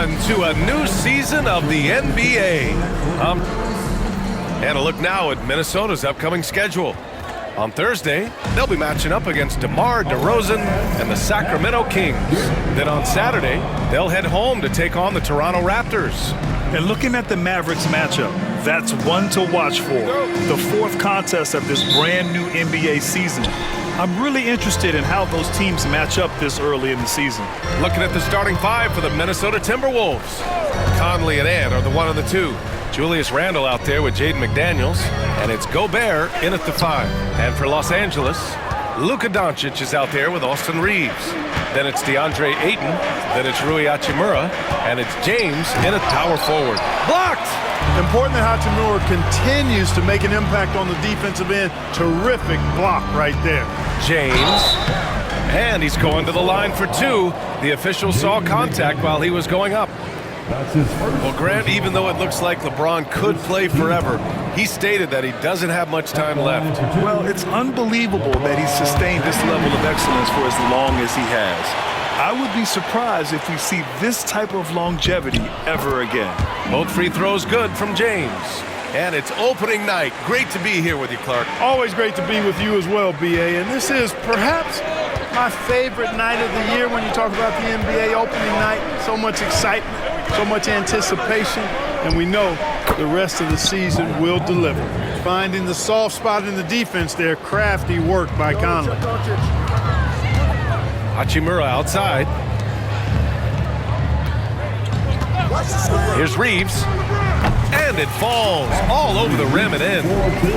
on to a new season of the NBA. And a look now at Minnesota's upcoming schedule. On Thursday, they'll be matching up against DeMar DeRozan and the Sacramento Kings. Then on Saturday, they'll head home to take on the Toronto Raptors. And looking at the Mavericks matchup, that's one to watch for. The fourth contest of this brand new NBA season. I'm really interested in how those teams match up this early in the season. Looking at the starting five for the Minnesota Timberwolves. Conley and Ant are the 1 and the 2. Julius Randle out there with Jaden McDaniels, and it's Gobert in at the 5. And for Los Angeles, Luka Doncic is out there with Austin Reeves. Then it's DeAndre Ayton, then it's Rui Hachimura, and it's James in at power forward. Blocked! Important that Hachimura continues to make an impact on the defensive end. Terrific block right there. James, and he's going to the line for 2. The official saw contact while he was going up. Well, Grant, even though it looks like LeBron could play forever, he stated that he doesn't have much time left. Well, it's unbelievable that he's sustained this level of excellence for as long as he has. I would be surprised if we see this type of longevity ever again. Both free throws good from James. And it's opening night. Great to be here with you, Clark. Always great to be with you as well, B.A. And this is perhaps my favorite night of the year when you talk about the NBA opening night. So much excitement, so much anticipation, and we know the rest of the season will deliver. Finding the soft spot in the defense there, crafty work by Conley. Hachimura outside. Here's Reeves. And it falls all over the rim and in.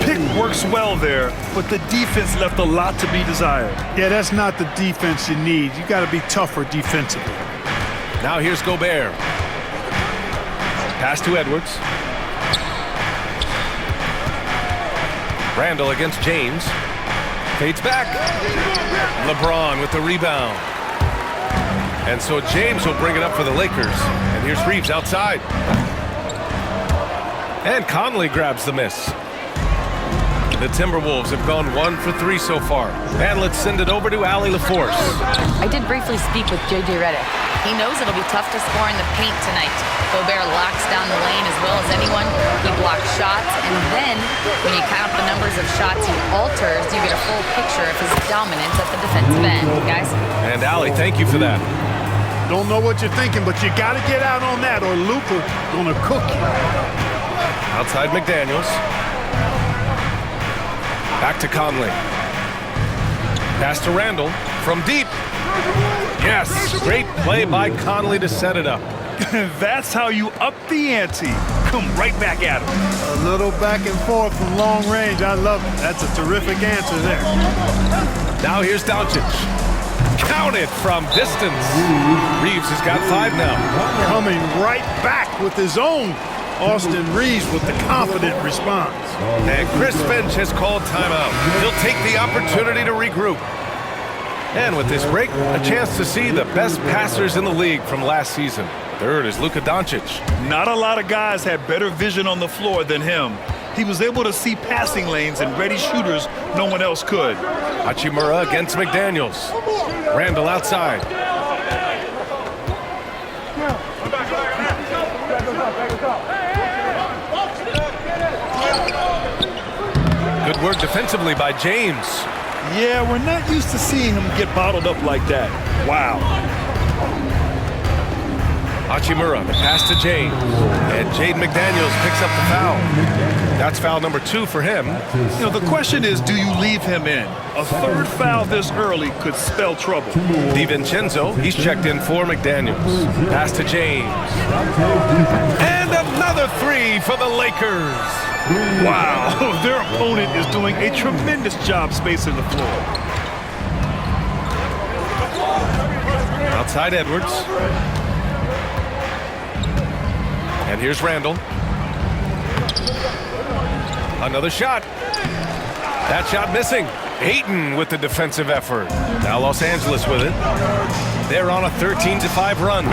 Pick works well there, but the defense left a lot to be desired. Yeah, that's not the defense you need. You got to be tougher defensively. Now here's Gobert. Pass to Edwards. Randle against James. Fades back. LeBron with the rebound. And so James will bring it up for the Lakers. And here's Reeves outside. And Conley grabs the miss. The Timberwolves have gone 1 for 3 so far. And let's send it over to Allie LaForce. I did briefly speak with J.J. Redick. He knows it'll be tough to score in the paint tonight. Gobert locks down the lane as well as anyone. He blocks shots, and then when you count the numbers of shots he alters, you get a full picture of his dominance at the defensive end, guys. And Allie, thank you for that. Don't know what you're thinking, but you got to get out on that or Luka gonna cook you. Outside McDaniels. Back to Conley. Pass to Randle from deep. Yes, great play by Conley to set it up. That's how you up the ante. Come right back at him. A little back and forth from long range. I love it. That's a terrific answer there. Now here's Doncic. Count it from distance. Reeves has got 5 now. Coming right back with his own. Austin Reeves with the confident response. And Chris Finch has called timeout. He'll take the opportunity to regroup. And with this break, a chance to see the best passers in the league from last season. Third is Luka Doncic. Not a lot of guys had better vision on the floor than him. He was able to see passing lanes and ready shooters no one else could. Hachimura against McDaniels. Randle outside. Good work defensively by James. Yeah, we're not used to seeing him get bottled up like that. Wow. Hachimura, the pass to James. And Jaden McDaniels picks up the foul. That's foul number 2 for him. You know, the question is, do you leave him in? A third foul this early could spell trouble. DiVincenzo, he's checked in for McDaniels. Pass to James. And another 3 for the Lakers. Wow, their opponent is doing a tremendous job spacing the floor. Outside Edwards. And here's Randle. Another shot. That shot missing. Ayton with the defensive effort. Now Los Angeles with it. They're on a 13-5 run.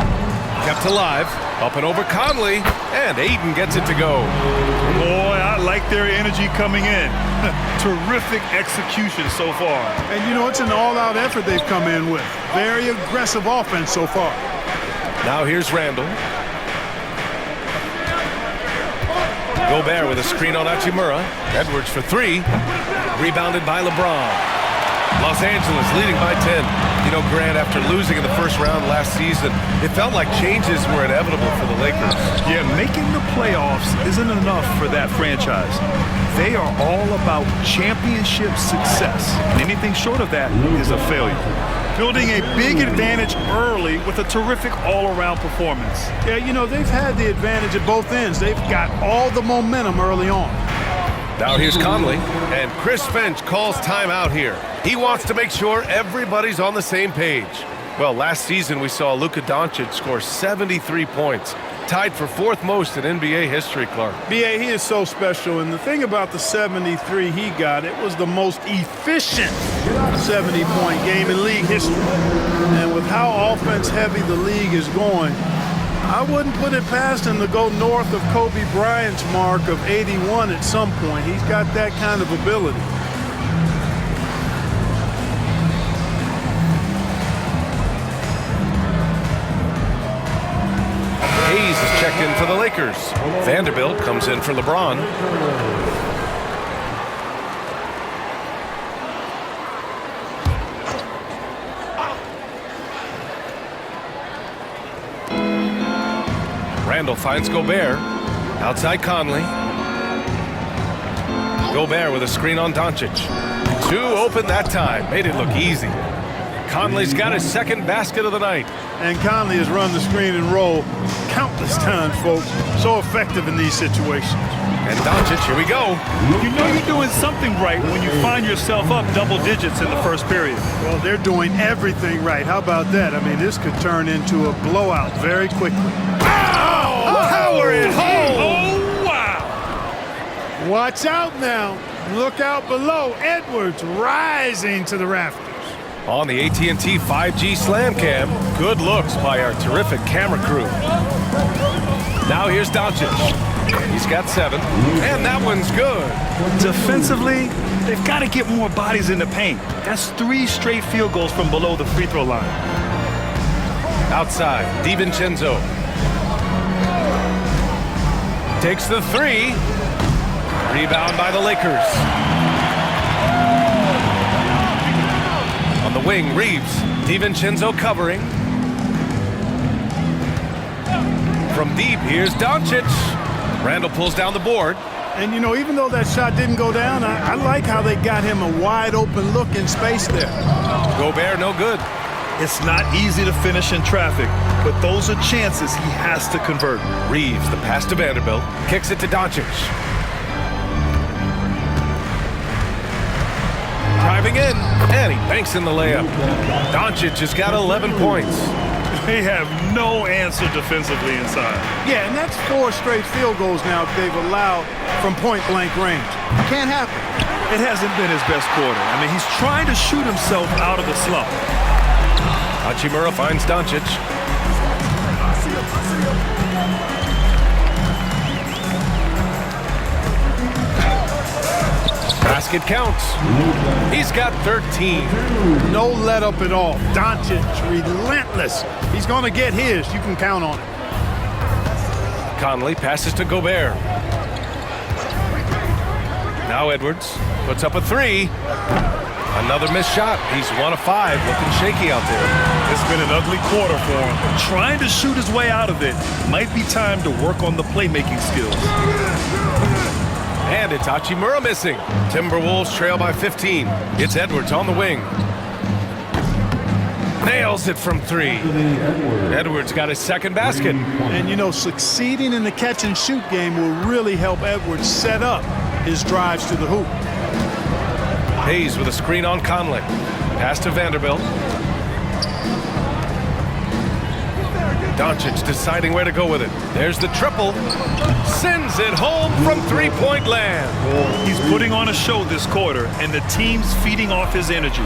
Kept alive. Up and over Conley. And Ayton gets it to go. Boy, I like their energy coming in. Terrific execution so far. And you know, it's an all-out effort they've come in with. Very aggressive offense so far. Now here's Randle. Gobert with a screen on Hachimura. Edwards for three. Rebounded by LeBron. Los Angeles leading by 10. You know, Grant, after losing in the first round last season, it felt like changes were inevitable for the Lakers. Yeah, making the playoffs isn't enough for that franchise. They are all about championship success. And anything short of that is a failure. Building a big advantage early with a terrific all-around performance. Yeah, you know, they've had the advantage at both ends. They've got all the momentum early on. Now here's Conley, and Chris Finch calls timeout here. He wants to make sure everybody's on the same page. Well, last season we saw Luka Doncic score 73 points, tied for fourth most in NBA history, Clark. B.A., he is so special, and the thing about the 73 he got, it was the most efficient 70-point game in league history. And with how offense-heavy the league is going, I wouldn't put it past him to go north of Kobe Bryant's mark of 81 at some point. He's got that kind of ability. Hayes is checked in for the Lakers. Vanderbilt comes in for LeBron. Randall finds Gobert. Outside Conley. Gobert with a screen on Doncic. Two open that time. Made it look easy. Conley's got his second basket of the night. And Conley has run the screen and roll countless times, folks. So effective in these situations. And Doncic, here we go. You know you're doing something right when you find yourself up double digits in the first period. Well, they're doing everything right. How about that? I mean, this could turn into a blowout very quickly. Power it home! Oh, wow! Watch out now. Look out below. Edwards rising to the rafters. On the AT&T 5G Slam Cam, good looks by our terrific camera crew. Now here's Doncic. He's got 7, and that one's good. Defensively, they've got to get more bodies in the paint. That's 3 straight field goals from below the free throw line. Outside, DiVincenzo. Takes the 3. Rebound by the Lakers. On the wing, Reeves. DiVincenzo covering. From deep, here's Doncic. Randall pulls down the board. And, you know, even though that shot didn't go down, I like how they got him a wide-open look in space there. Gobert, no good. It's not easy to finish in traffic, but those are chances he has to convert. Reeves, the pass to Vanderbilt. Kicks it to Doncic. Driving in, and he banks in the layup. Doncic has got 11 points. They have no answer defensively inside. Yeah, and that's 4 straight field goals now they've allowed from point-blank range. Can't happen. It hasn't been his best quarter. I mean, he's trying to shoot himself out of the slump. Hachimura finds Doncic. Basket counts. He's got 13. No let up at all. Doncic, relentless. He's going to get his. You can count on it. Conley passes to Gobert. Now Edwards puts up a 3. Another missed shot. He's 1 of 5. Looking shaky out there. It's been an ugly quarter for him. Trying to shoot his way out of it. Might be time to work on the playmaking skills. And it's Hachimura missing. Timberwolves trail by 15. It's Edwards on the wing. Nails it from 3. Edwards got his second basket. And, you know, succeeding in the catch-and-shoot game will really help Edwards set up his drives to the hoop. Hayes with a screen on Conley. Pass to Vanderbilt. Doncic deciding where to go with it. There's the triple. Sends it home from three-point land. He's putting on a show this quarter, and the team's feeding off his energy.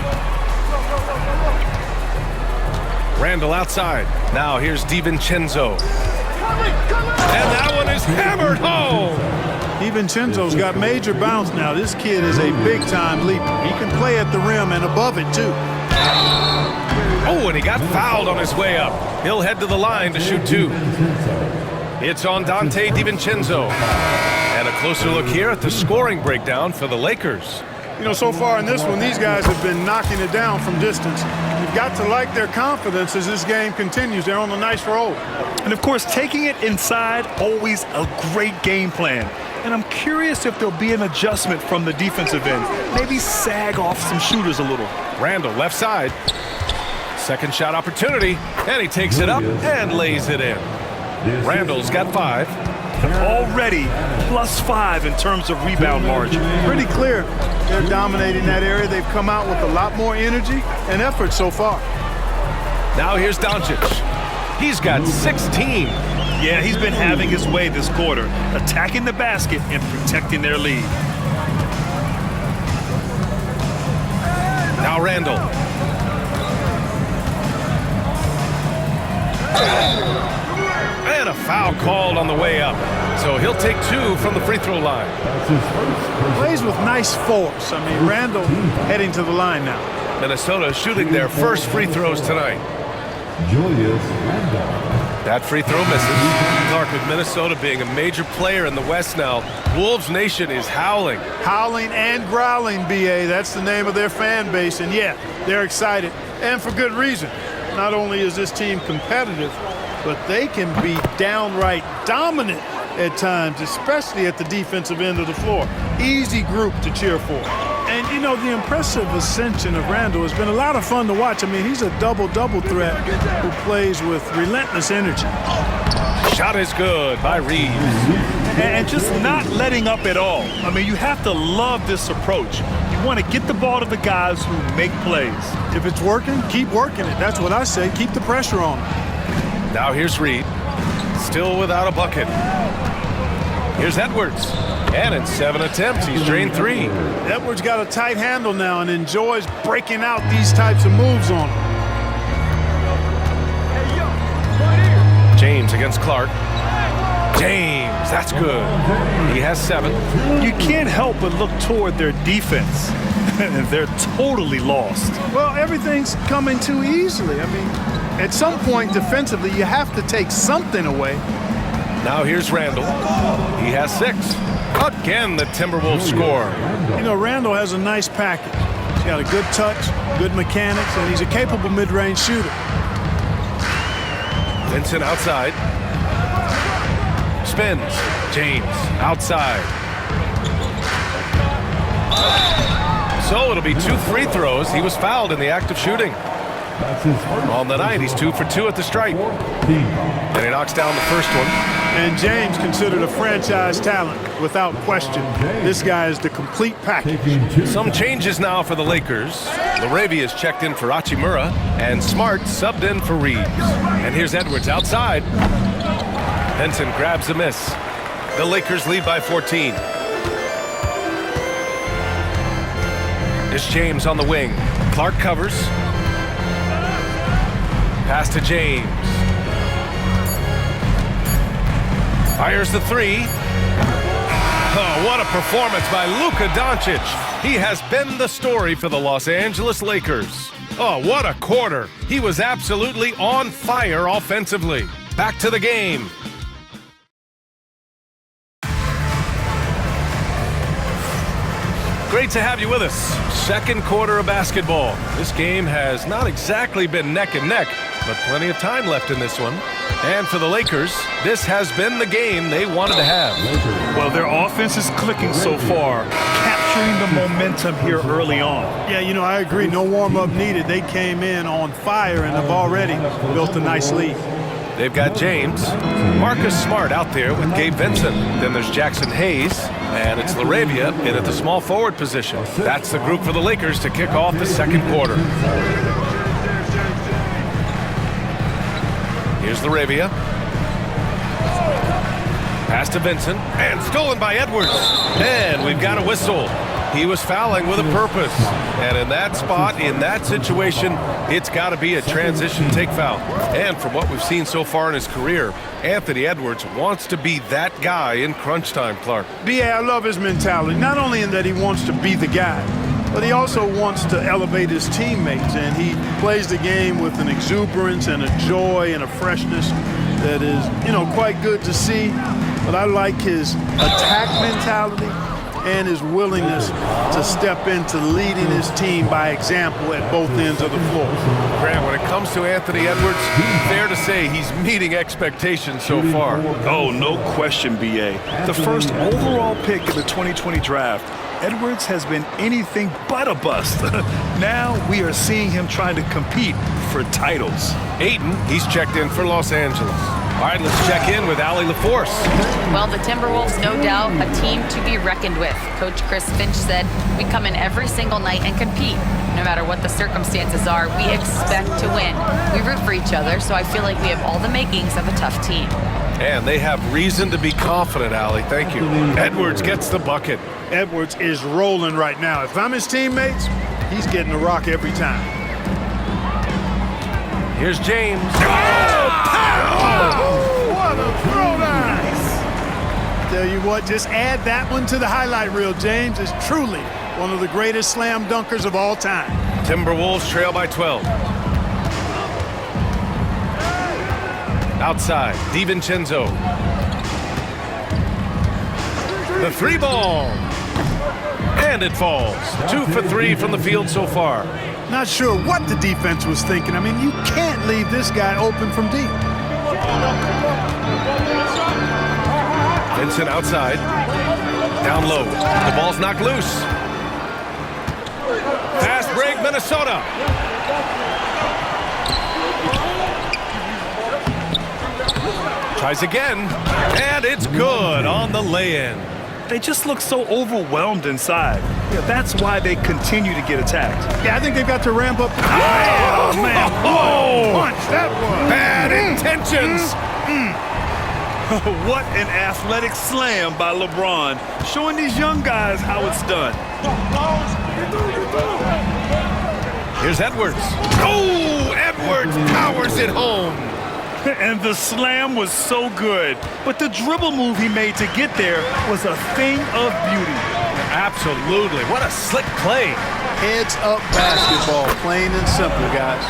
Randall outside. Now here's DiVincenzo. And that one is hammered home. DiVincenzo's got major bounce now. This kid is a big-time leaper. He can play at the rim and above it, too. Oh, and he got fouled on his way up. He'll head to the line to shoot 2. It's on Dante DiVincenzo. And a closer look here at the scoring breakdown for the Lakers. You know, so far in this one, these guys have been knocking it down from distance. You've got to like their confidence as this game continues. They're on a nice roll. And, of course, taking it inside, always a great game plan. And I'm curious if there'll be an adjustment from the defensive end. Maybe sag off some shooters a little. Randall, left side. Second shot opportunity, and he takes it up and lays it in. Randall's got 5. Already +5 in terms of rebound margin. Pretty clear they're dominating that area. They've come out with a lot more energy and effort so far. Now here's Doncic. He's got 16. Yeah, he's been having his way this quarter, attacking the basket and protecting their lead. Now Randall. And a foul called on the way up. So he'll take 2 from the free throw line. Plays with nice force. I mean, Randall heading to the line now. Minnesota shooting their first free throws tonight. Julius Randle. That free throw misses. Clark, with Minnesota being a major player in the West now, Wolves Nation is howling. Howling and growling, B.A. That's the name of their fan base. And, yeah, they're excited. And for good reason. Not only is this team competitive, but they can be downright dominant at times, especially at the defensive end of the floor. Easy group to cheer for. And, you know, the impressive ascension of Randall has been a lot of fun to watch. I mean, he's a double-double threat who plays with relentless energy. Shot is good by Reeves. And just not letting up at all. I mean, you have to love this approach. You want to get the ball to the guys who make plays. If it's working, keep working it. That's what I say. Keep the pressure on him. Now here's Reed. Still without a bucket. Here's Edwards. And in 7 attempts, he's drained 3. Edwards got a tight handle now and enjoys breaking out these types of moves on him. James against Clark. James, that's good. He has 7. You can't help but look toward their defense. They're totally lost. Well, everything's coming too easily. I mean, at some point defensively, you have to take something away. Now here's Randall. He has 6. Again, the Timberwolves score. You know, Randall has a nice package. He's got a good touch, good mechanics, and he's a capable mid-range shooter. Vincent outside. Spins. James outside. So it'll be 2 free throws. He was fouled in the act of shooting. On the night, he's 2 for 2 at the stripe. And he knocks down the first one. And James considered a franchise talent, without question. This guy is the complete package. Some changes now for the Lakers. Laravia is checked in for Hachimura, and Smart subbed in for Reeves. And here's Edwards outside. Benson grabs a miss. The Lakers lead by 14. Here's James on the wing. Clark covers. Pass to James. Fires the 3. Oh, what a performance by Luka Doncic. He has been the story for the Los Angeles Lakers. Oh, what a quarter. He was absolutely on fire offensively. Back to the game. Great to have you with us. Second quarter of basketball. This game has not exactly been neck and neck, but plenty of time left in this one. And for the Lakers, this has been the game they wanted to have. Well, their offense is clicking so far, capturing the momentum here early on. Yeah, you know, I agree. No warm-up needed. They came in on fire and have already built a nice lead. They've got James, Marcus Smart out there with Gabe Vincent. Then there's Jackson Hayes, and it's Laravia in at the small forward position. That's the group for the Lakers to kick off the second quarter. Here's Laravia. Pass to Vincent, and stolen by Edwards. And we've got a whistle. He was fouling with a purpose. And in that spot, in that situation, it's got to be a transition take foul. And from what we've seen so far in his career, Anthony Edwards wants to be that guy in crunch time, Clark. B.A., I love his mentality. Not only in that he wants to be the guy, but he also wants to elevate his teammates. And he plays the game with an exuberance and a joy and a freshness that is, quite good to see. But I like his attack mentality and his willingness to step into leading his team by example at both ends of the floor. Grant, when it comes to Anthony Edwards, fair to say he's meeting expectations so far. Oh, no question, B.A. The first overall pick in the 2020 draft, Edwards has been anything but a bust. Now we are seeing him trying to compete for titles. Ayton, he's checked in for Los Angeles. All right, let's check in with Allie LaForce. Well, the Timberwolves, no doubt, a team to be reckoned with. Coach Chris Finch said, we come in every single night and compete. No matter what the circumstances are, we expect to win. We root for each other, so I feel like we have all the makings of a tough team. And they have reason to be confident, Allie. Thank you. Edwards gets the bucket. Edwards is rolling right now. If I'm his teammates, he's getting the rock every time. Here's James. What a throw! Nice. Tell you what, just add that one to the highlight reel. James is truly one of the greatest slam dunkers of all time. Timberwolves trail by 12. Outside, DiVincenzo. The three ball. And it falls. 2 for 3 from the field so far. Not sure what the defense was thinking. I mean, you can't leave this guy open from deep. Vincent outside. Down low. The ball's knocked loose. Fast break, Minnesota. Tries again. And it's good on the lay-in. They just look so overwhelmed inside. Yeah, that's why they continue to get attacked. Yeah, I think they've got to ramp up. Oh, man. Oh, Punch, that was. bad intentions. What an athletic slam by LeBron, showing these young guys how it's done. Here's Edwards. Oh, Edwards powers it home. And the slam was so good, but the dribble move he made to get there was a thing of beauty. Absolutely. What a slick play. Heads up basketball, plain and simple, guys.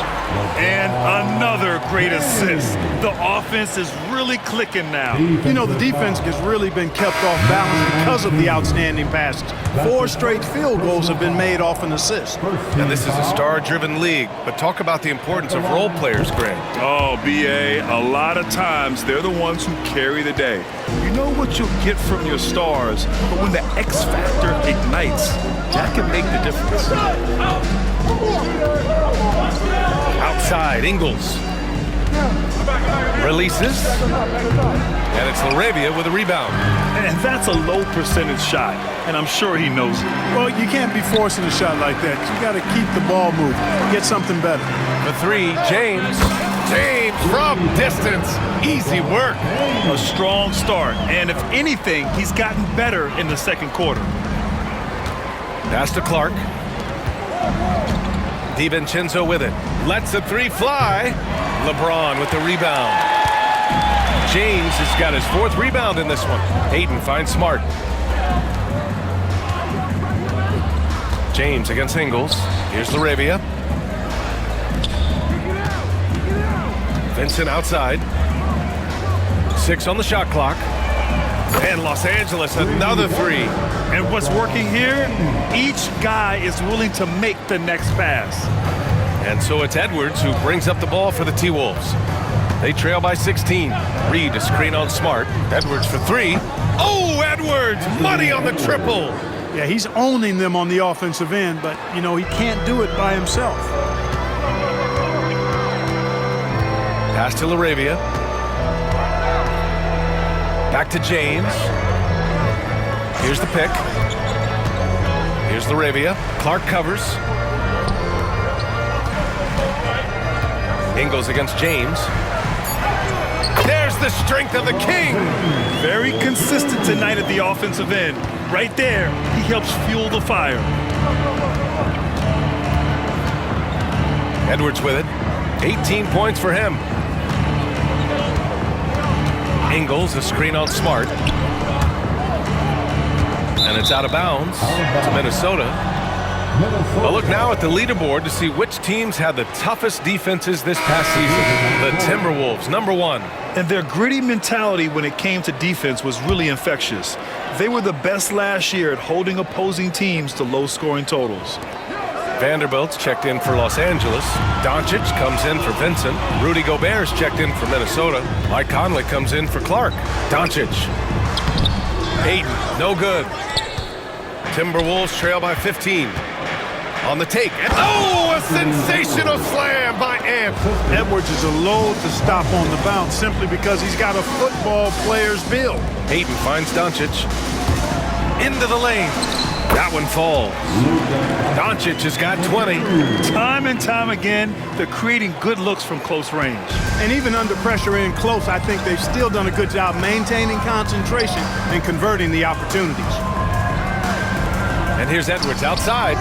And another great assist. The offense is really clicking now. You know, the defense has really been kept off balance because of the outstanding passes. 4 straight field goals have been made off an assist. And this is a star-driven league, but talk about the importance of role players, Grant. Oh, B.A., a lot of times they're the ones who carry the day. You know what you'll get from your stars, but when the X factor ignites, that can make the difference. Outside, Ingles. Releases. And it's LaRavia with a rebound. And that's a low percentage shot, and I'm sure he knows it. Well, you can't be forcing a shot like that. You got to keep the ball moving, get something better. The 3, James. James from distance. Easy work. A strong start, and if anything, he's gotten better in the second quarter. Pass to Clark. DiVincenzo with it. Lets the 3 fly. LeBron with the rebound. James has got his 4th rebound in this one. Ayton finds Smart. James against Ingles. Here's LaRavia. Vincent outside. 6 on the shot clock. And Los Angeles, another 3. And what's working here? Each guy is willing to make the next pass. And so it's Edwards who brings up the ball for the T-Wolves. They trail by 16. Reed a screen on Smart. Edwards for 3. Oh, Edwards! Money on the triple! Yeah, he's owning them on the offensive end, but, you know, he can't do it by himself. Pass to LaRavia. Back to James. Here's the pick. Here's LaRavia. Clark covers. Ingles against James. There's the strength of the king. Very consistent tonight at the offensive end. Right there, he helps fuel the fire. Edwards with it. 18 points for him. Ingles, a screen on Smart. And it's out of bounds to Minnesota. Well, look now at the leaderboard to see which teams had the toughest defenses this past season. The Timberwolves, number 1. And their gritty mentality when it came to defense was really infectious. They were the best last year at holding opposing teams to low-scoring totals. Vanderbilt's checked in for Los Angeles. Doncic comes in for Vincent. Rudy Gobert's checked in for Minnesota. Mike Conley comes in for Clark. Doncic. Ayton, no good. Timberwolves trail by 15. On the take. And a sensational slam by Ant. Edwards is a load to stop on the bounce simply because he's got a football player's build. Ayton finds Doncic. Into the lane. That one falls. Doncic has got 20. Time and time again, they're creating good looks from close range. And even under pressure in close, I think they've still done a good job maintaining concentration and converting the opportunities. And here's Edwards outside.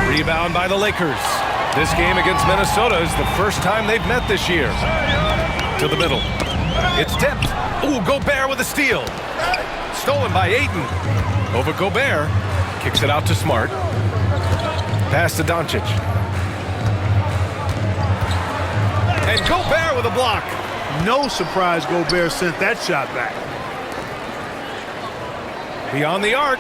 Rebound by the Lakers. This game against Minnesota is the first time they've met this year. To the middle. It's tipped. Ooh, Gobert with a steal. Stolen by Ayton. Over Gobert. Kicks it out to Smart. Pass to Doncic. And Gobert with a block. No surprise Gobert sent that shot back. Beyond the arc.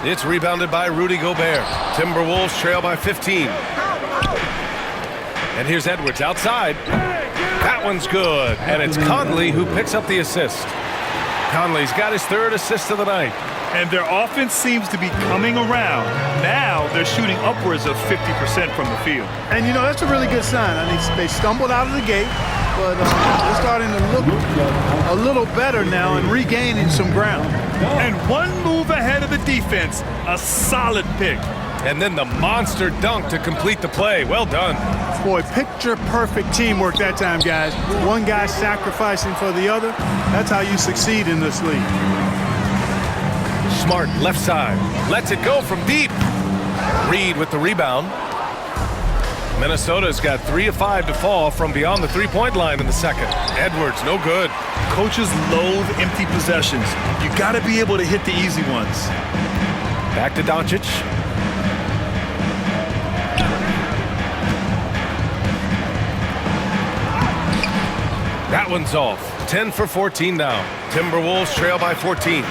It's rebounded by Rudy Gobert. Timberwolves trail by 15. And here's Edwards outside. That one's good. And it's Conley who picks up the assist. Conley's got his third assist of the night. And their offense seems to be coming around. Now they're shooting upwards of 50% from the field. And, you know, that's a really good sign. I mean, they stumbled out of the gate, but they're starting to look a little better now and regaining some ground. And one move ahead of the defense, a solid pick. And then the monster dunk to complete the play. Well done. Boy, picture-perfect teamwork that time, guys. One guy sacrificing for the other. That's how you succeed in this league. Smart left side. Lets it go from deep. Reed with the rebound. Minnesota's got 3 of 5 to fall from beyond the three-point line in the second. Edwards, no good. Coaches loathe empty possessions. You got to be able to hit the easy ones. Back to Doncic. That one's off. 10 for 14 now. Timberwolves trail by 14.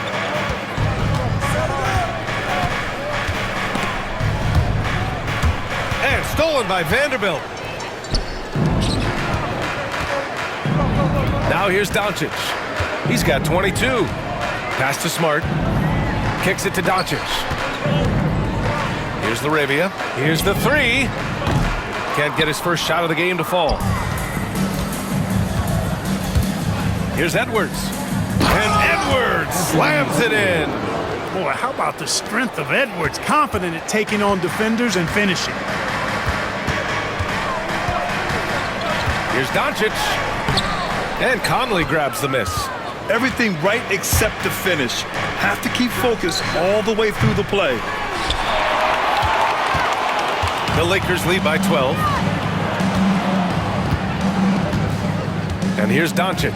And stolen by Vanderbilt. Now here's Doncic. He's got 22. Pass to Smart. Kicks it to Doncic. Here's Laravia. Here's the three. Can't get his first shot of the game to fall. Here's Edwards. And Edwards slams it in. Boy, how about the strength of Edwards? Confident at taking on defenders and finishing. Here's Doncic. And Conley grabs the miss. Everything right except the finish. Have to keep focused all the way through the play. The Lakers lead by 12. And here's Doncic.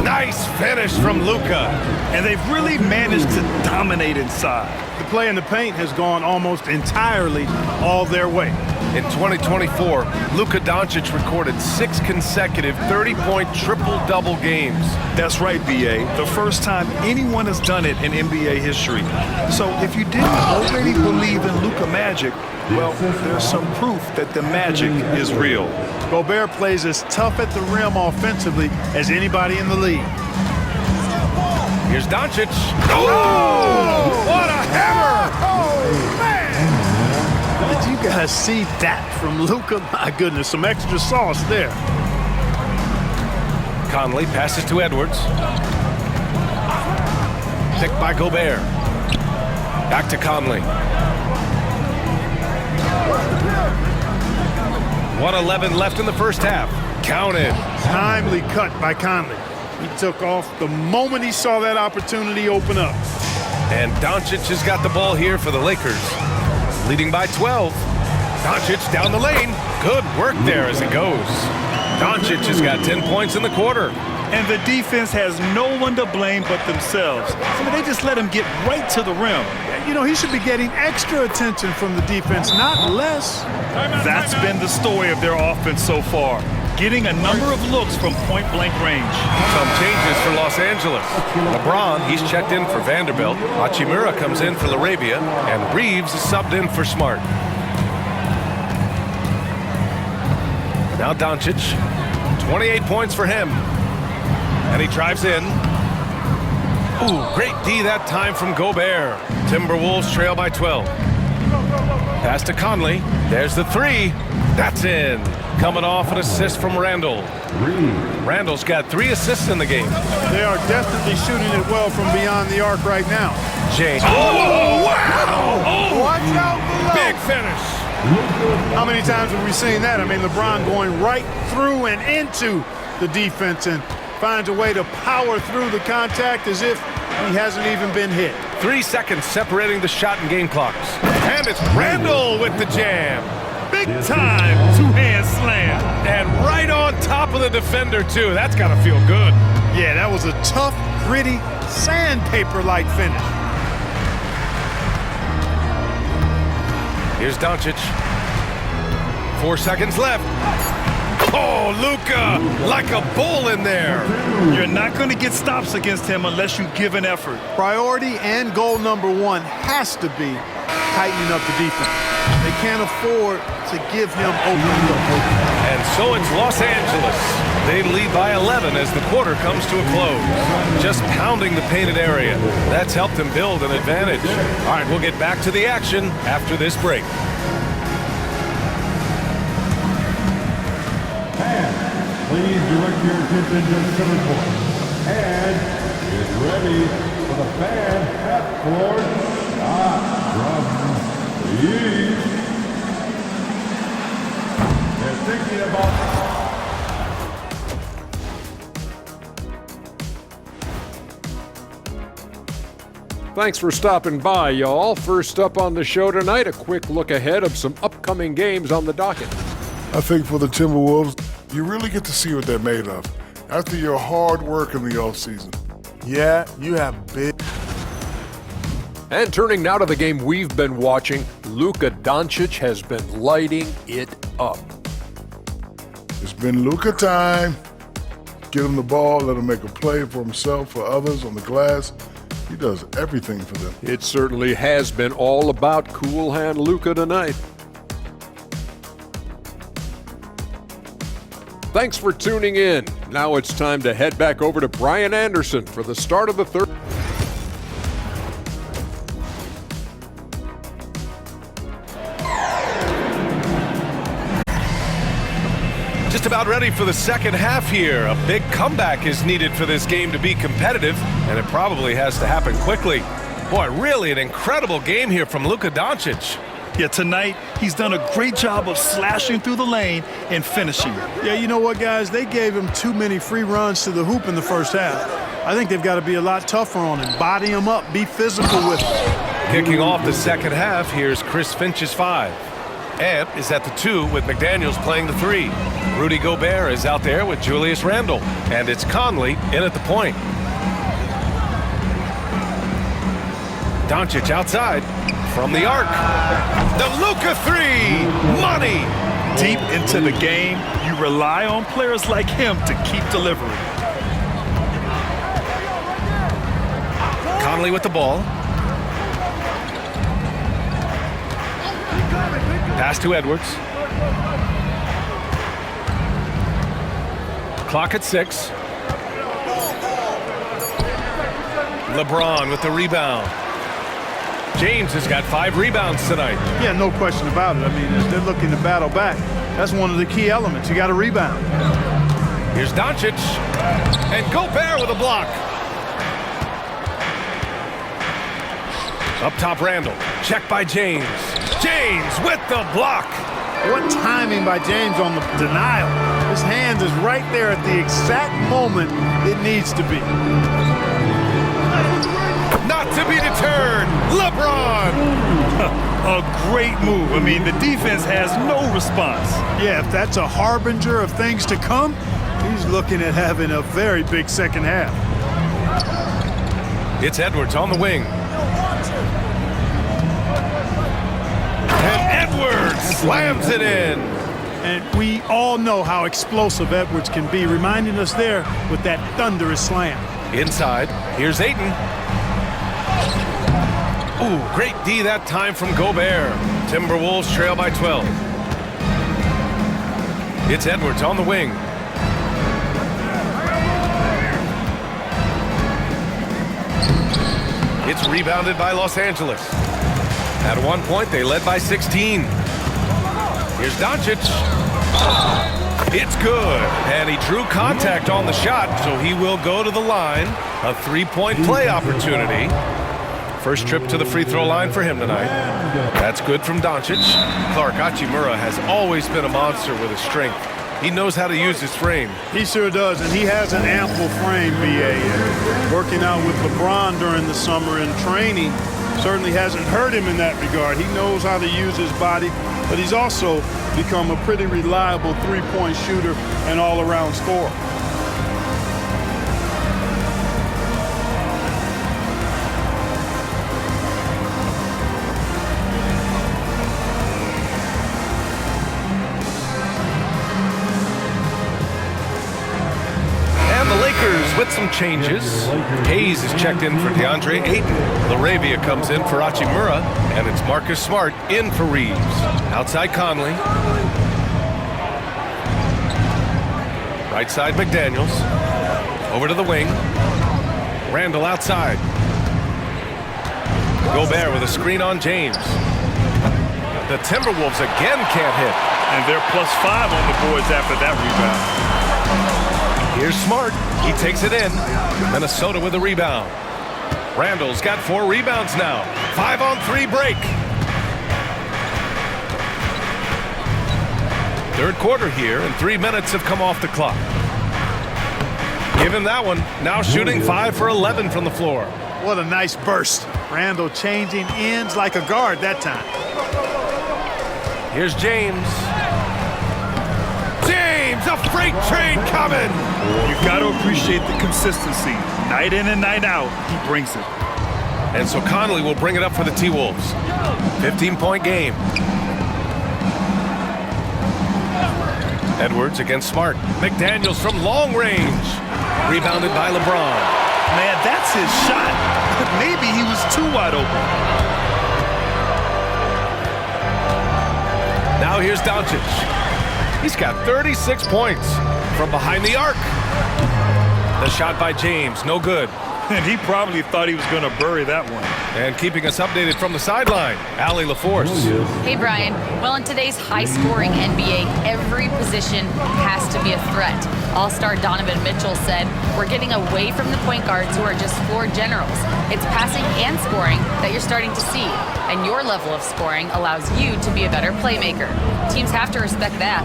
Nice finish from Luka. And they've really managed to dominate inside. The play in the paint has gone almost entirely all their way. In 2024, Luka Doncic recorded 6 consecutive 30-point triple-double games. That's right, B.A. The first time anyone has done it in NBA history. So if you didn't already believe in Luka magic, well, there's some proof that the magic is real. Gobert plays as tough at the rim offensively as anybody in the league. Here's Doncic. Oh! What a hammer! Oh, man! Did you guys see that from Luka? My goodness, some extra sauce there. Conley passes to Edwards. Picked by Gobert. Back to Conley. 1:11 left in the first half. Counted. Timely cut by Conley. He took off the moment he saw that opportunity open up. And Doncic has got the ball here for the Lakers. Leading by 12. Doncic down the lane. Good work there as it goes. Doncic has got 10 points in the quarter. And the defense has no one to blame but themselves. I mean, they just let him get right to the rim. You know, he should be getting extra attention from the defense, not less. That's been the story of their offense so far. getting a number of looks from point-blank range. Some changes for Los Angeles. LeBron, he's checked in for Vanderbilt. Hachimura comes in for LaRavia. And Reeves is subbed in for Smart. Now Doncic. 28 points for him. And he drives in. Ooh, great D that time from Gobert. Timberwolves trail by 12. Pass to Conley. There's the three. That's in. Coming off an assist from Randall. Randall's got 3 assists in the game. They are definitely shooting it well from beyond the arc right now. James. Oh, wow! Oh, Watch out below. big finish. How many times have we seen that? I mean, LeBron going right through and into the defense and finds a way to power through the contact as if he hasn't even been hit. 3 seconds separating the shot and game clocks. And it's Randall with the jam. Big time two-hand slam. And right on top of the defender, too. That's got to feel good. Yeah, that was a tough, gritty, sandpaper-like finish. Here's Doncic. 4 seconds left. Oh, Luka, like a bull in there. You're not going to get stops against him unless you give an effort. Priority and goal number 1 has to be tightening up the defense. They can't afford to give him open look. And so it's Los Angeles. They lead by 11 as the quarter comes to a close. Just pounding the painted area. That's helped them build an advantage. All right, we'll get back to the action after this break. And please direct your attention to the report. And is ready for the fan half-court shot from the East. They're thinking about... Thanks for stopping by, y'all. First up on the show tonight, a quick look ahead of some upcoming games on the docket. I think for the Timberwolves, you really get to see what they're made of after your hard work in the offseason. Yeah, you have big... And turning now to the game we've been watching, Luka Doncic has been lighting it up. It's been Luka time. Get him the ball, let him make a play for himself, for others on the glass. He does everything for them. It certainly has been all about cool hand Luka tonight. Thanks for tuning in. Now it's time to head back over to Brian Anderson for the start of the third. Just about ready for the second half here. A big comeback is needed for this game to be competitive, and it probably has to happen quickly. Boy, really an incredible game here from Luka Doncic. Yeah, tonight, he's done a great job of slashing through the lane and finishing. Yeah, you know what, guys? They gave him too many free runs to the hoop in the first half. I think they've got to be a lot tougher on him. Body him up. Be physical with him. Kicking off the second half, here's Chris Finch's 5. Ant is at the 2 with McDaniels playing the 3. Rudy Gobert is out there with Julius Randle. And it's Conley in at the point. Doncic outside from the arc. The Luka 3! Money! Deep into the game, you rely on players like him to keep delivering. Conley with the ball. Pass to Edwards. Clock at 6. LeBron with the rebound. James has got 5 rebounds tonight. Yeah, no question about it. I mean, as they're looking to battle back, that's one of the key elements. You got to rebound. Here's Doncic. And Gobert with a block. Up top, Randall. Check by James. James with the block. What timing by James on the denial. His hand is right there at the exact moment it needs to be. Not to be deterred, LeBron! A great move. I mean, the defense has no response. Yeah, if that's a harbinger of things to come, he's looking at having a very big second half. It's Edwards on the wing. And Edwards slams it in. And we all know how explosive Edwards can be, reminding us there with that thunderous slam. Inside, here's Ayton. Ooh, great D that time from Gobert. Timberwolves trail by 12. It's Edwards on the wing. It's rebounded by Los Angeles. At one point, they led by 16. Here's Doncic. It's good. And he drew contact on the shot, so he will go to the line. A three-point play opportunity. First trip to the free throw line for him tonight. That's good from Doncic. Clark Hachimura has always been a monster with his strength. He knows how to use his frame. He sure does, and he has an ample frame, B.A. Working out with LeBron during the summer and training certainly hasn't hurt him in that regard. He knows how to use his body, but he's also become a pretty reliable three-point shooter and all-around scorer. With some changes, Hayes is checked in for DeAndre Ayton. LaRavia comes in for Hachimura, and it's Marcus Smart in for Reeves. Outside Conley. Right side McDaniels. Over to the wing. Randall outside. Gobert with a screen on James. The Timberwolves again can't hit. And they're +5 on the boards after that rebound. Here's Smart. He takes it in. Minnesota with a rebound. Randall's got 4 rebounds now. 5-on-3 break. Third quarter here, and 3 minutes have come off the clock. Give him that one. Now shooting 5 for 11 from the floor. What a nice burst. Randall changing ends like a guard that time. Here's James. A freight train coming. You got to appreciate the consistency. Night in and night out, he brings it. And so Conley will bring it up for the T-Wolves. 15-point game. Edwards against Smart. McDaniels from long range. Rebounded by LeBron. Man, that's his shot. Maybe he was too wide open. Now here's Doncic. He's got 36 points from behind the arc. The shot by James, no good. And he probably thought he was going to bury that one. And keeping us updated from the sideline, Allie LaForce. Hey, Brian. Well, in today's high-scoring NBA, every position has to be a threat. All-star Donovan Mitchell said, "We're getting away from the point guards who are just floor generals. It's passing and scoring that you're starting to see. And your level of scoring allows you to be a better playmaker. Teams have to respect that."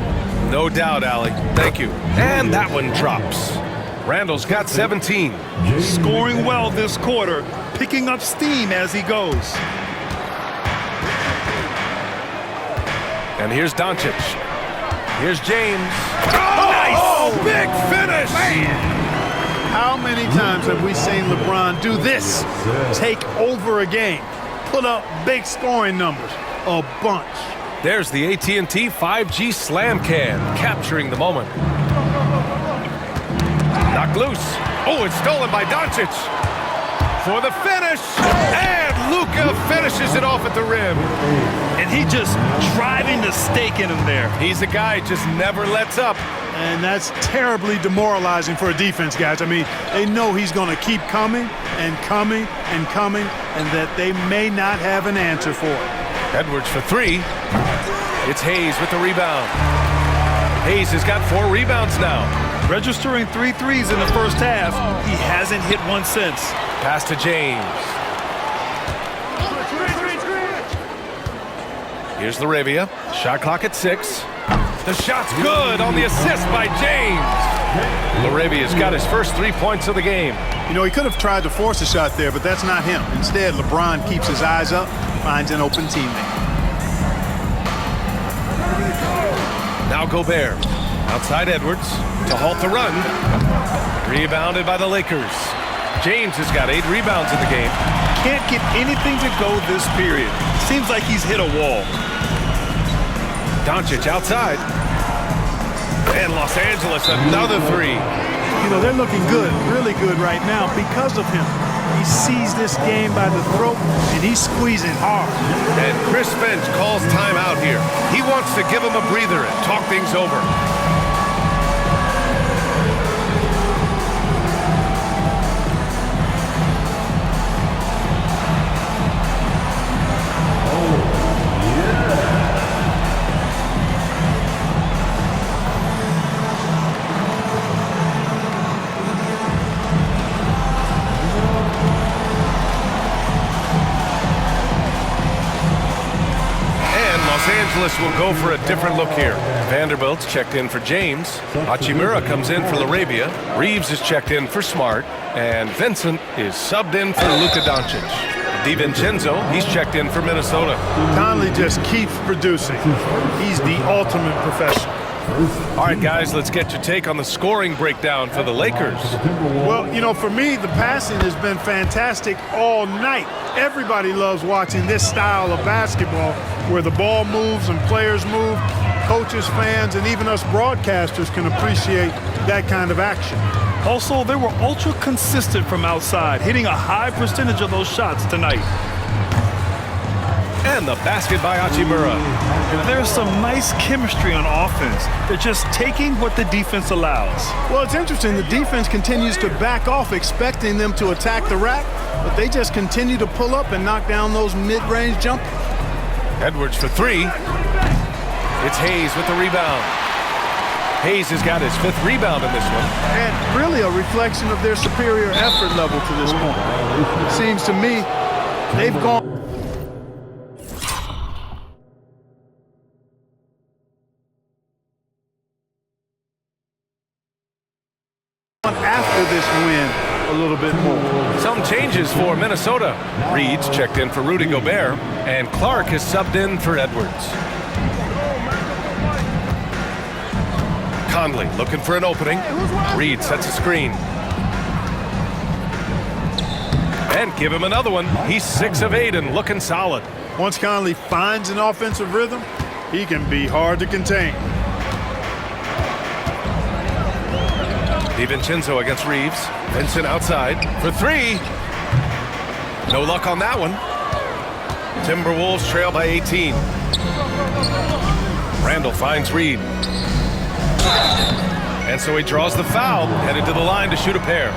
No doubt, Allie. Thank you. And that one drops. Randall's got 17. Scoring well this quarter, picking up steam as he goes. And here's Doncic. Here's James. Oh, nice! Oh, big finish! Man. How many times have we seen LeBron do this? Take over a game. Put up big scoring numbers. A bunch. There's the AT&T 5G Slam Can, capturing the moment. Knocked loose. Oh, it's stolen by Doncic. For the finish. And Luka finishes it off at the rim. And he just driving the stake in him there. He's a guy who just never lets up. And that's terribly demoralizing for a defense, guys. I mean, they know he's going to keep coming and coming and coming, and that they may not have an answer for it. Edwards for 3. It's Hayes with the rebound. Hayes has got 4 rebounds now. Registering 3 threes in the first half. He hasn't hit one since. Pass to James. Here's LaRavia. Shot clock at 6. The shot's good on the assist by James. LaRavia's got his first 3 points of the game. You know, he could have tried to force a shot there, but that's not him. Instead, LeBron keeps his eyes up, finds an open teammate. Now Gobert. Outside Edwards to halt the run. Rebounded by the Lakers. James has got 8 rebounds in the game. Can't get anything to go this period. Seems like he's hit a wall. Doncic outside. And Los Angeles, another three. You know, they're looking good, really good right now because of him. He sees this game by the throat, and he's squeezing hard. And Chris Finch calls timeout here. He wants to give him a breather and talk things over. Angeles will go for a different look here. Vanderbilt's checked in for James. Hachimura comes in for LaRavia. Reeves is checked in for Smart. And Vincent is subbed in for Luka Doncic. DiVincenzo, he's checked in for Minnesota. Conley just keeps producing. He's the ultimate professional. All right, guys, let's get your take on the scoring breakdown for the Lakers. Well, you know, for me, the passing has been fantastic all night. Everybody loves watching this style of basketball where the ball moves and players move. Coaches, fans, and even us broadcasters can appreciate that kind of action. Also, they were ultra consistent from outside, hitting a high percentage of those shots tonight. And the basket by Hachimura. There's some nice chemistry on offense. They're just taking what the defense allows. Well, it's interesting. The defense continues to back off, expecting them to attack the rack, but they just continue to pull up and knock down those mid-range jumpers. Edwards for three. It's Hayes with the rebound. Hayes has got his 5th rebound in this one. And really a reflection of their superior effort level to this point. It seems to me they've gone after this win a little bit more. Some changes for Minnesota. Reed's checked in for Rudy Gobert, and Clark is subbed in for Edwards. Conley looking for an opening. Reed sets a screen. And give him another one. He's 6 of 8 and looking solid. Once Conley finds an offensive rhythm, he can be hard to contain. DiVincenzo against Reeves. Vincent outside for 3. No luck on that one. Timberwolves trail by 18. Randall finds Reed. And so he draws the foul, headed to the line to shoot a pair.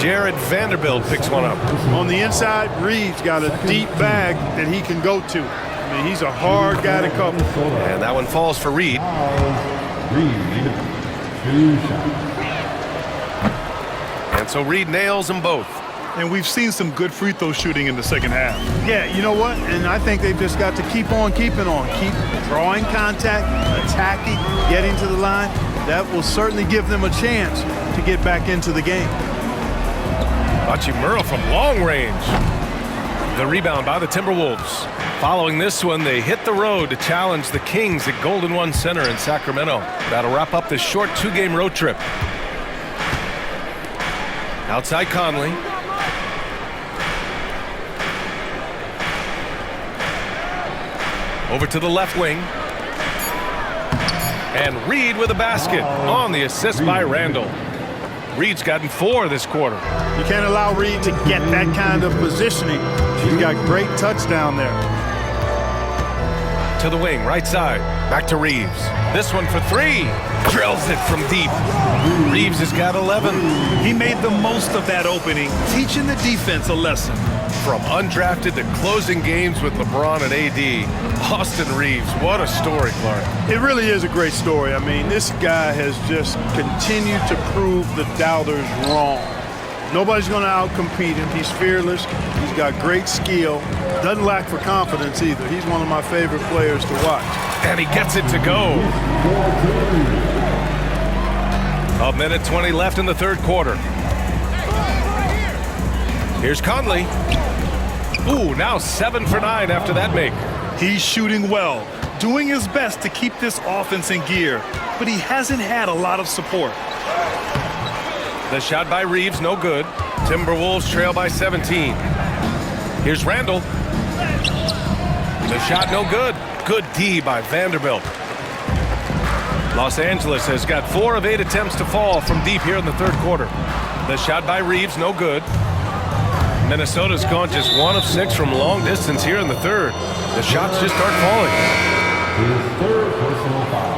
Jared Vanderbilt picks one up. On the inside, Reed's got a deep bag that he can go to. I mean, he's a hard guy to cover. And that one falls for Reed. And so Reed nails them both. And we've seen some good free throw shooting in the second half. Yeah, you know what? And I think they've just got to keep on keeping on. Keep drawing contact, attacking, getting to the line. That will certainly give them a chance to get back into the game. Hachimura from long range. The rebound by the Timberwolves. Following this one, they hit the road to challenge the Kings at Golden One Center in Sacramento. That'll wrap up this short 2-game road trip. Outside Conley. Over to the left wing. And Reed with a basket on the assist by Randall. Reed's gotten 4 this quarter. You can't allow Reed to get that kind of positioning. He's got great touch down there. To the wing, right side. Back to Reeves. This one for 3. Drills it from deep. Reeves has got 11. He made the most of that opening, teaching the defense a lesson. From undrafted to closing games with LeBron and AD, Austin Reeves, what a story, Clark. It really is a great story. I mean, this guy has just continued to prove the doubters wrong. Nobody's going to outcompete him. He's fearless. He's got great skill. Doesn't lack for confidence either. He's one of my favorite players to watch. And he gets it to go. 1:20 left in the third quarter. Here's Conley. Ooh, now 7 for 9 after that make. He's shooting well, doing his best to keep this offense in gear, but he hasn't had a lot of support. The shot by Reeves, no good. Timberwolves trail by 17. Here's Randall. The shot, no good. Good D by Vanderbilt. Los Angeles has got 4 of 8 attempts to fall from deep here in the third quarter. The shot by Reeves, no good. Minnesota's gone just 1 of 6 from long distance here in the third. The shots just aren't falling. His third personal foul.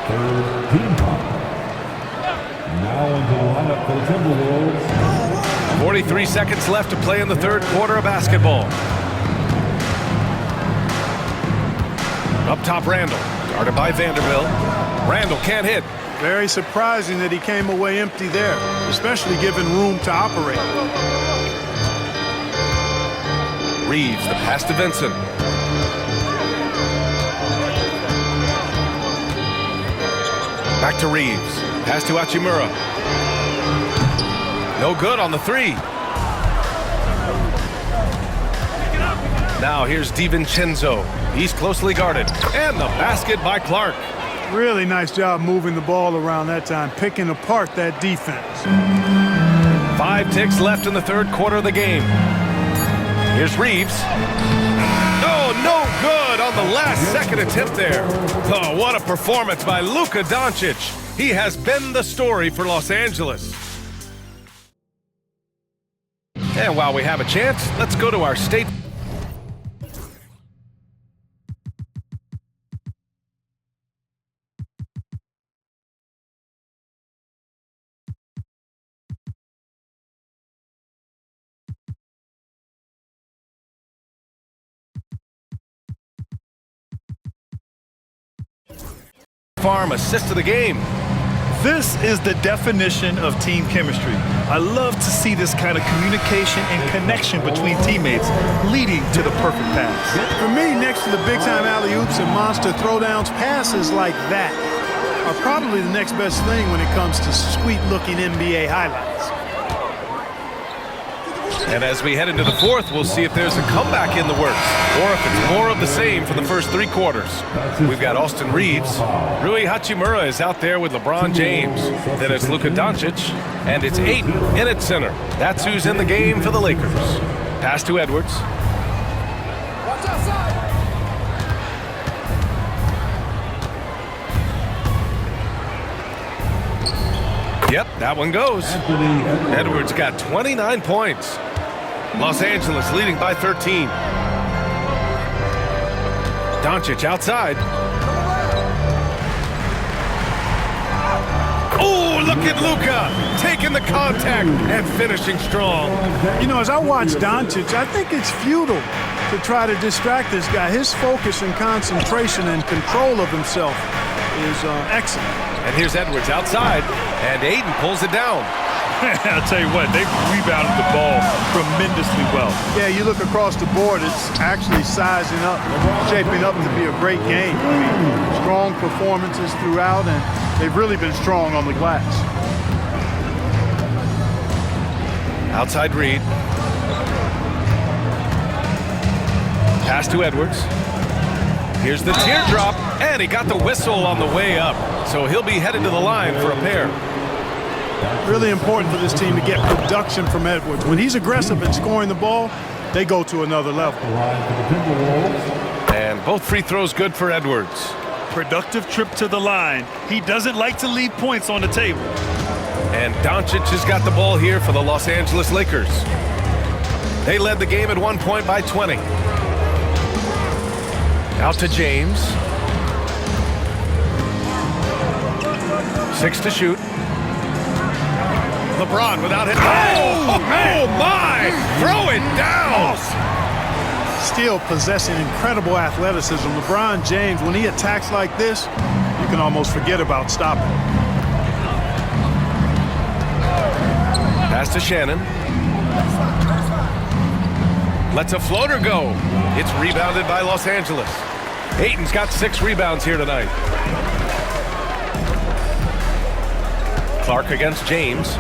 Third team foul. Now into the lineup for the Timberwolves. 43 seconds left to play in the third quarter of basketball. Up top, Randall. Guarded by Vanderbilt. Randall can't hit. Very surprising that he came away empty there, especially given room to operate. Reeves, the pass to Vincent. Back to Reeves. Pass to Hachimura. No good on the 3. Now here's DiVincenzo. He's closely guarded. And the basket by Clark. Really nice job moving the ball around that time, picking apart that defense. 5 ticks left in the third quarter of the game. Here's Reeves. Oh, no good on the last second attempt there. Oh, what a performance by Luka Doncic. He has been the story for Los Angeles. And while we have a chance, let's go to our state. Farm assist to the game. This is the definition of team chemistry. I love to see this kind of communication and connection between teammates leading to the perfect pass. For me, next to the big-time alley-oops and monster throwdowns, passes like that are probably the next best thing when it comes to sweet-looking NBA highlights. And as we head into the fourth, we'll see if there's a comeback in the works or if it's more of the same for the first 3 quarters. We've got Austin Reeves. Rui Hachimura is out there with LeBron James. Then it's Luka Doncic. And it's Ayton in at center. That's who's in the game for the Lakers. Pass to Edwards. Yep, that one goes. Edwards got 29 points. Los Angeles leading by 13. Doncic outside. Oh, look at Luka taking the contact and finishing strong. You know, as I watch Doncic, I think it's futile to try to distract this guy. His focus and concentration and control of himself is excellent. And here's Edwards outside, and Ayton pulls it down. I'll tell you what, they've rebounded the ball tremendously well. Yeah, you look across the board, it's actually sizing up, shaping up to be a great game. I mean, strong performances throughout, and they've really been strong on the glass. Outside Reed. Pass to Edwards. Here's the teardrop, and he got the whistle on the way up. So he'll be headed to the line for a pair. Really important for this team to get production from Edwards. When he's aggressive and scoring the ball, they go to another level. And both free throws good for Edwards. Productive trip to the line. He doesn't like to leave points on the table. And Doncic has got the ball here for the Los Angeles Lakers. They led the game at 1 point by 20. Out to James. 6 to shoot. LeBron without hit. Oh my! Throw it down! Still possessing incredible athleticism. LeBron James, when he attacks like this, you can almost forget about stopping. Pass to Shannon. Lets a floater go. It's rebounded by Los Angeles. Ayton's got 6 rebounds here tonight. Clark against James.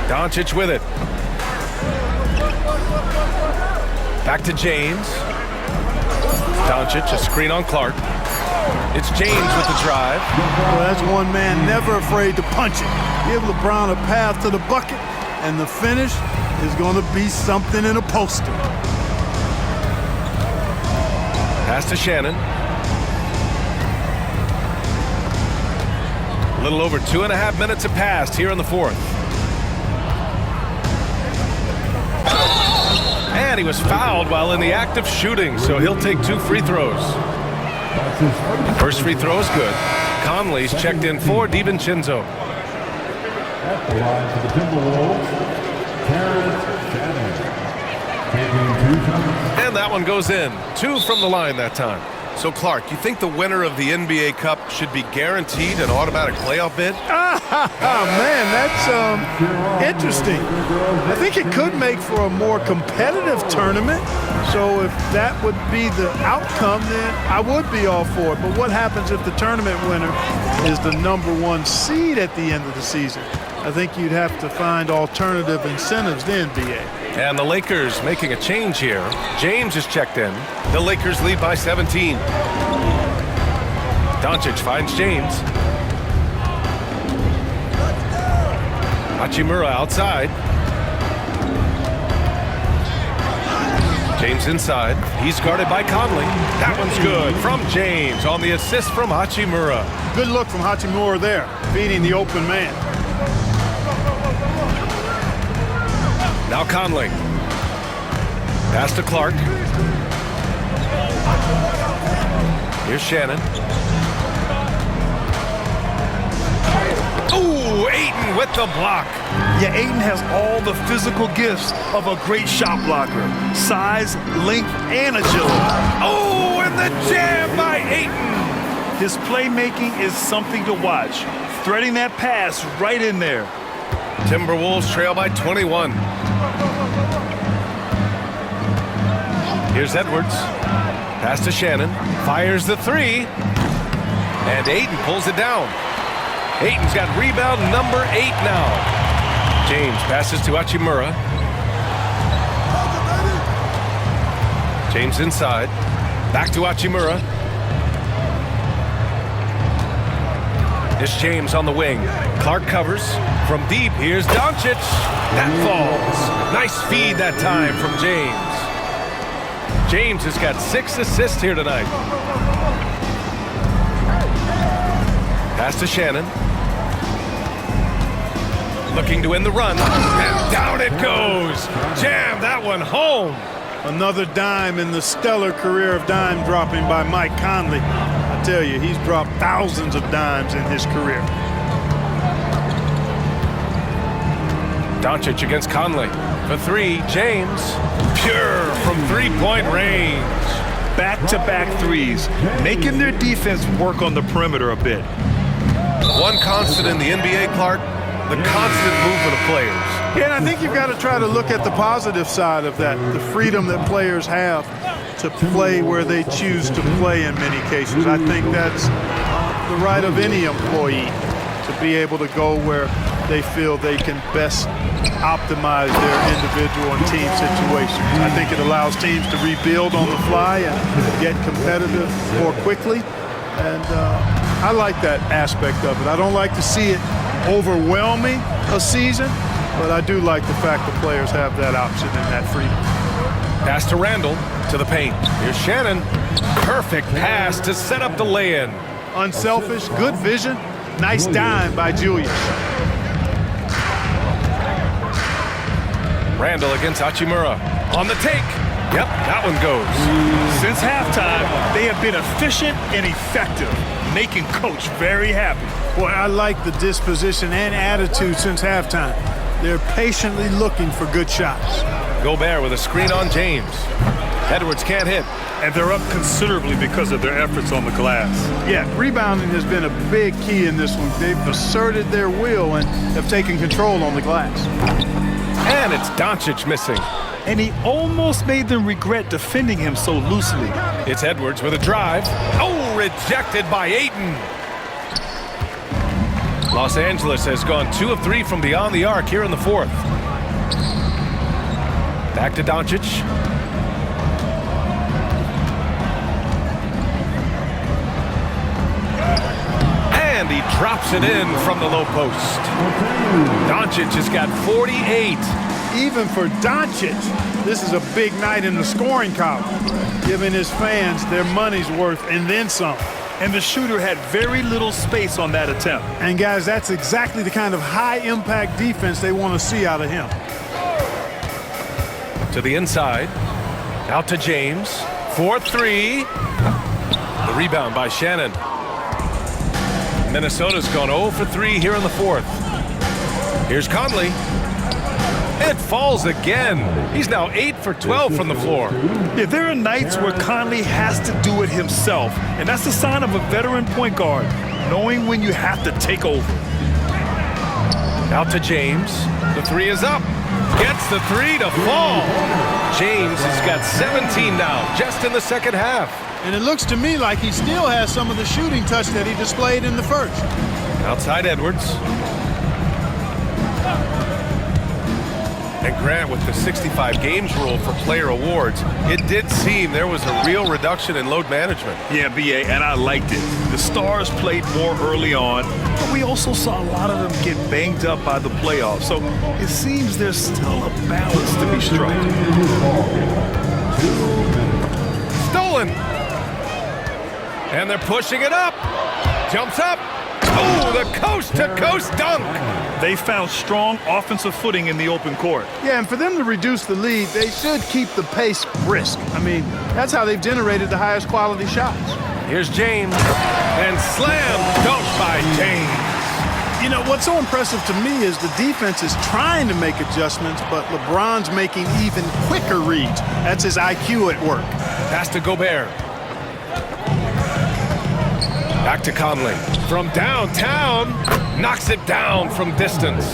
Doncic with it. Back to James. Doncic, a screen on Clark. It's James with the drive. Well, that's one man never afraid to punch it. Give LeBron a path to the bucket, and the finish is going to be something in a poster. Pass to Shannon. A little over 2.5 minutes have passed here in the fourth. And he was fouled while in the act of shooting, so he'll take 2 free throws. First free throw is good. Conley's checked in for DiVincenzo. At the line for the Timberwolves, Terrence Shannon. Taking 2 shots. And that one goes in. 2 from the line that time. So, Clark, you think the winner of the NBA Cup should be guaranteed an automatic playoff bid? Man, that's interesting. I think it could make for a more competitive tournament. So if that would be the outcome, then I would be all for it. But what happens if the tournament winner is the #1 seed at the end of the season? I think you'd have to find alternative incentives then, BA. And the Lakers making a change here. James is checked in. The Lakers lead by 17. Doncic finds James. Hachimura outside. James inside. He's guarded by Conley. That one's good from James on the assist from Hachimura. Good look from Hachimura there, beating the open man. Now Conley. Pass to Clark. Here's Shannon. Ooh, Ayton with the block. Yeah, Ayton has all the physical gifts of a great shot blocker. Size, length, and agility. Oh, and the jam by Ayton. His playmaking is something to watch. Threading that pass right in there. Timberwolves trail by 21. Here's Edwards. Pass to Shannon. Fires the 3. And Ayton pulls it down. Ayton's got rebound number 8 now. James passes to Hachimura. James inside. Back to Hachimura. It's James on the wing. Clark covers. From deep, here's Doncic. That falls. Nice feed that time from James. James has got 6 assists here tonight. Pass to Shannon. Looking to win the run. And down it goes. Jam that one home. Another dime in the stellar career of dime dropping by Mike Conley. I tell you, he's dropped thousands of dimes in his career. Doncic against Conley. For 3, James. Pure from 3-point range. Back-to-back threes, making their defense work on the perimeter a bit. One constant in the NBA, Clark, the constant movement of players. Yeah, and I think you've got to try to look at the positive side of that, the freedom that players have to play where they choose to play in many cases. I think that's the right of any employee to be able to go where they feel they can best optimize their individual and team situations. I think it allows teams to rebuild on the fly and get competitive more quickly. And I like that aspect of it. I don't like to see it overwhelming a season, but I do like the fact that players have that option and that freedom. Pass to Randall to the paint. Here's Shannon. Perfect pass to set up the lay-in. Unselfish, good vision. Nice dime by Julius. Randall against Hachimura. On the take. Yep, that one goes. Since halftime, they have been efficient and effective, making Coach very happy. Boy, I like the disposition and attitude since halftime. They're patiently looking for good shots. Gobert with a screen on James. Edwards can't hit. And they're up considerably because of their efforts on the glass. Yeah, rebounding has been a big key in this one. They've asserted their will and have taken control on the glass. And it's Doncic missing. And he almost made them regret defending him so loosely. It's Edwards with a drive. Oh, rejected by Ayton. Los Angeles has gone 2 of 3 from beyond the arc here in the fourth. Back to Doncic. And he drops it in from the low post. Doncic has got 48. even for Doncic, this is a big night in the scoring column, giving his fans their money's worth and then some. And the shooter had very little space on that attempt. And guys, that's exactly the kind of high-impact defense they want to see out of him. To the inside, out to James, 4-3. The rebound by Shannon. Minnesota's gone 0 for 3 here in the fourth. Here's Conley. It falls again. He's now 8 for 12 from the floor. Yeah, there are nights where Conley has to do it himself, and that's the sign of a veteran point guard, knowing when you have to take over. Out to James. The 3 is up. Gets the 3 to fall. James has got 17 now, just in the second half. And it looks to me like he still has some of the shooting touch that he displayed in the first. Outside Edwards. And Grant, with the 65 games rule for player awards, it did seem there was a real reduction in load management. Yeah, BA, and I liked it. The Stars played more early on, but we also saw a lot of them get banged up by the playoffs. So it seems there's still a balance to be struck. Stolen. And they're pushing it up. Jumps up. Oh, the coast-to-coast dunk. They found strong offensive footing in the open court. Yeah, and for them to reduce the lead, they should keep the pace brisk. I mean, that's how they've generated the highest quality shots. Here's James. And slam dunk by James. You know, what's so impressive to me is the defense is trying to make adjustments, but LeBron's making even quicker reads. That's his IQ at work. Pass to Gobert. Back to Conley. From downtown, knocks it down from distance.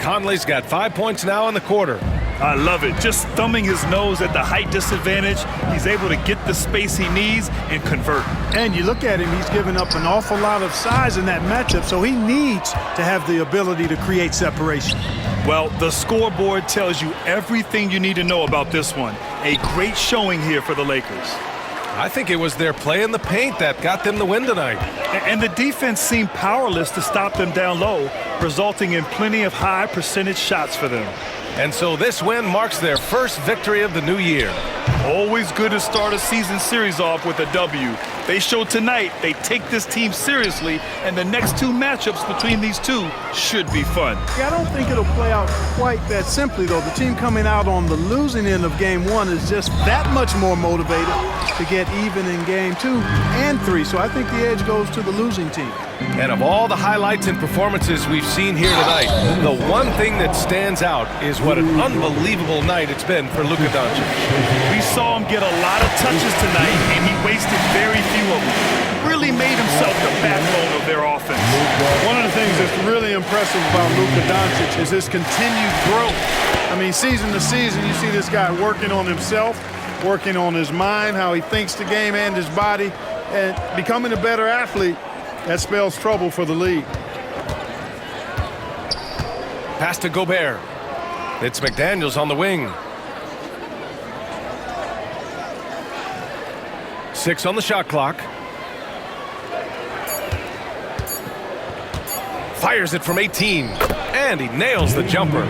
Conley's got 5 points now in the quarter. I love it. Just thumbing his nose at the height disadvantage, he's able to get the space he needs and convert. And you look at him, he's given up an awful lot of size in that matchup, so he needs to have the ability to create separation. Well, the scoreboard tells you everything you need to know about this one. A great showing here for the Lakers. I think it was their play in the paint that got them the win tonight. And the defense seemed powerless to stop them down low, resulting in plenty of high percentage shots for them. And so this win marks their first victory of the new year. Always good to start a season series off with a W. They showed tonight they take this team seriously, and the next two matchups between these two should be fun. Yeah, I don't think it'll play out quite that simply, though. The team coming out on the losing end of Game 1 is just that much more motivated to get even in Game 2 and 3. So I think the edge goes to the losing team. And of all the highlights and performances we've seen here tonight, the one thing that stands out is what an unbelievable night it's been for Luka Doncic. We saw him get a lot of touches tonight, and he wasted very few of them. Really made himself the backbone of their offense. One of the things that's really impressive about Luka Doncic is his continued growth. I mean, season to season, you see this guy working on himself, working on his mind, how he thinks the game and his body, and becoming a better athlete. That spells trouble for the league. Pass to Gobert. It's McDaniels on the wing. 6 on the shot clock. Fires it from 18. And he nails the jumper.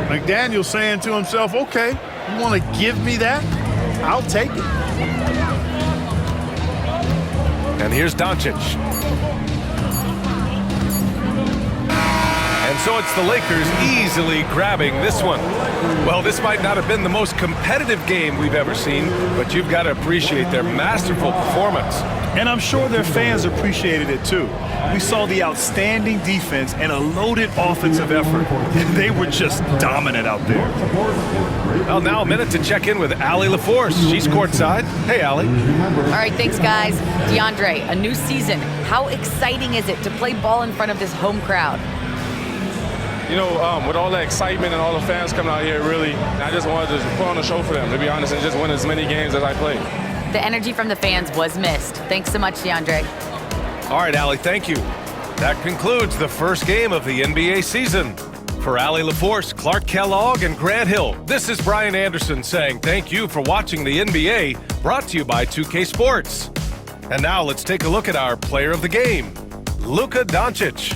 McDaniels saying to himself, okay, you want to give me that? I'll take it. And here's Doncic. And so it's the Lakers easily grabbing this one. Well, this might not have been the most competitive game we've ever seen, but you've got to appreciate their masterful performance. And I'm sure their fans appreciated it too. We saw the outstanding defense and a loaded offensive effort. They were just dominant out there. Well, now a minute to check in with Allie LaForce. She's courtside. Hey, Allie. All right, thanks, guys. DeAndre, a new season. How exciting is it to play ball in front of this home crowd? You know, with all the excitement and all the fans coming out here, really, I just wanted to put on a show for them, to be honest, and just win as many games as I played. The energy from the fans was missed. Thanks so much, DeAndre. All right, Allie, thank you. That concludes the first game of the NBA season. For Allie LaForce, Clark Kellogg, and Grant Hill, this is Brian Anderson saying thank you for watching the NBA, brought to you by 2K Sports. And now let's take a look at our player of the game, Luka Doncic.